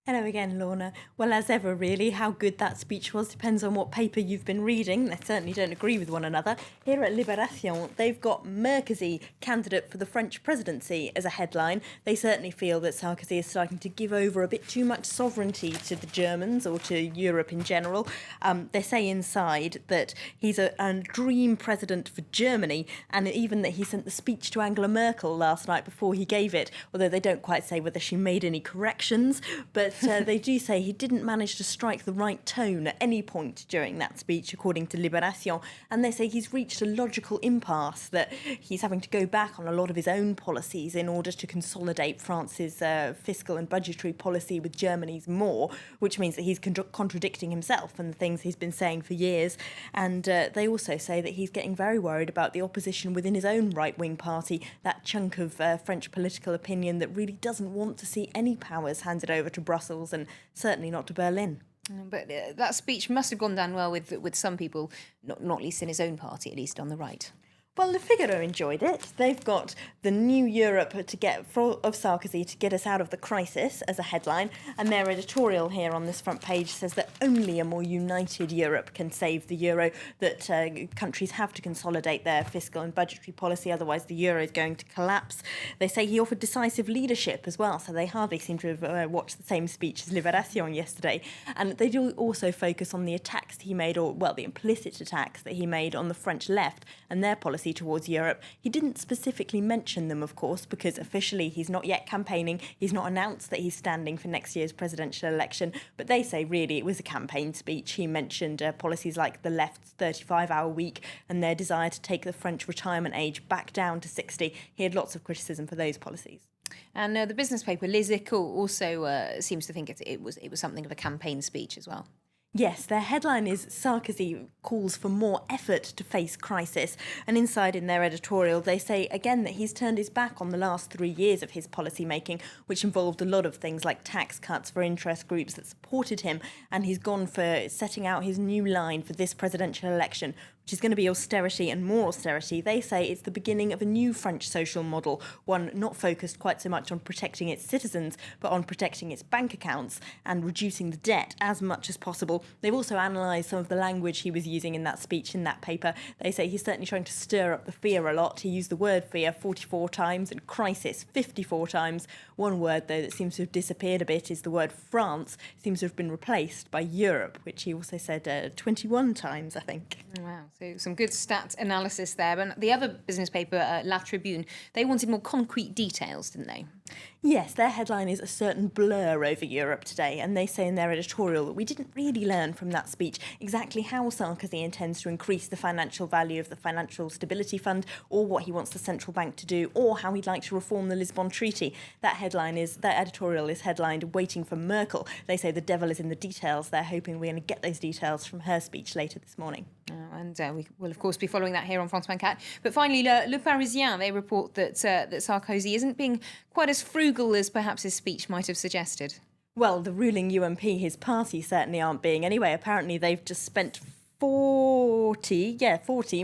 Hello again, Lorna. Well, as ever, really, how good that speech was depends on what paper you've been reading. They certainly don't agree with one another. Here at Libération, they've got Merkozy, candidate for the French presidency, as a headline. They certainly feel that Sarkozy is starting to give over a bit too much sovereignty to the Germans or to Europe in general. They say inside that he's a dream president for Germany, and even that he sent the speech to Angela Merkel last night before he gave it, although they don't quite say whether she made any corrections. But they do say he didn't manage to strike the right tone at any point during that speech, according to Libération. And they say he's reached a logical impasse, that he's having to go back on a lot of his own policies in order to consolidate France's fiscal and budgetary policy with Germany's more, which means that he's contradicting himself and the things he's been saying for years. And they also say that he's getting very worried about the opposition within his own right-wing party, that chunk of French political opinion that really doesn't want to see any powers handed over to Brussels, and certainly not to Berlin. But that speech must have gone down well with some people, not least in his own party, at least on the right. Well, Le Figaro enjoyed it. They've got the new Europe of Sarkozy to get us out of the crisis as a headline, and their editorial here on this front page says that only a more united Europe can save the euro, that countries have to consolidate their fiscal and budgetary policy, otherwise the euro is going to collapse. They say he offered decisive leadership as well, so they hardly seem to have watched the same speech as Libération yesterday. And they do also focus on the attacks he made, or, well, the implicit attacks that he made on the French left and their policy towards Europe. He didn't specifically mention them, of course, because officially he's not yet campaigning. He's not announced that he's standing for next year's presidential election, but they say really it was a campaign speech. He mentioned policies like the left's 35-hour week and their desire to take the French retirement age back down to 60. He had lots of criticism for those policies. And the business paper Les Echos also seems to think it was something of a campaign speech as well. Yes, their headline is Sarkozy calls for more effort to face crisis. And inside in their editorial, they say again that he's turned his back on the last 3 years of his policy making, which involved a lot of things like tax cuts for interest groups that supported him. And he's gone for setting out his new line for this presidential election, which is going to be austerity and more austerity. They say it's the beginning of a new French social model, one not focused quite so much on protecting its citizens, but on protecting its bank accounts and reducing the debt as much as possible. They've also analysed some of the language he was using in that speech, in that paper. They say he's certainly trying to stir up the fear a lot. He used the word fear 44 times and crisis 54 times. One word, though, that seems to have disappeared a bit is the word France. It seems to have been replaced by Europe, which he also said 21 times, I think. Wow, so some good stat analysis there. But the other business paper, La Tribune, they wanted more concrete details, didn't they? Yes, their headline is a certain blur over Europe today, and they say in their editorial that we didn't really learn from that speech exactly how Sarkozy intends to increase the financial value of the Financial Stability Fund, or what he wants the central bank to do, or how he'd like to reform the Lisbon Treaty. That editorial is headlined "Waiting for Merkel." They say the devil is in the details. They're hoping we're going to get those details from her speech later this morning. And we will, of course, be following that here on France 24. But finally, Le Parisien, they report that Sarkozy isn't being quite as frugal as perhaps his speech might have suggested. Well, the ruling UMP, his party, certainly aren't being anyway. Apparently, they've just spent 40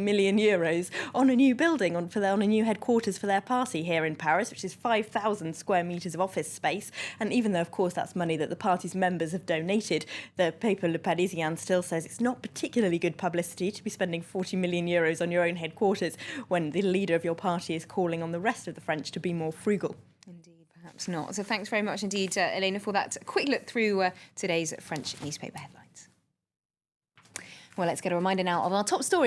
million euros on a new building, on a new headquarters for their party here in Paris, which is 5,000 square metres of office space. And even though, of course, that's money that the party's members have donated, the paper Le Parisien still says it's not particularly good publicity to be spending 40 million euros on your own headquarters when the leader of your party is calling on the rest of the French to be more frugal. Indeed, perhaps not. So thanks very much indeed, Elena, for that quick look through today's French newspaper headlines. Well, let's get a reminder now of our top story.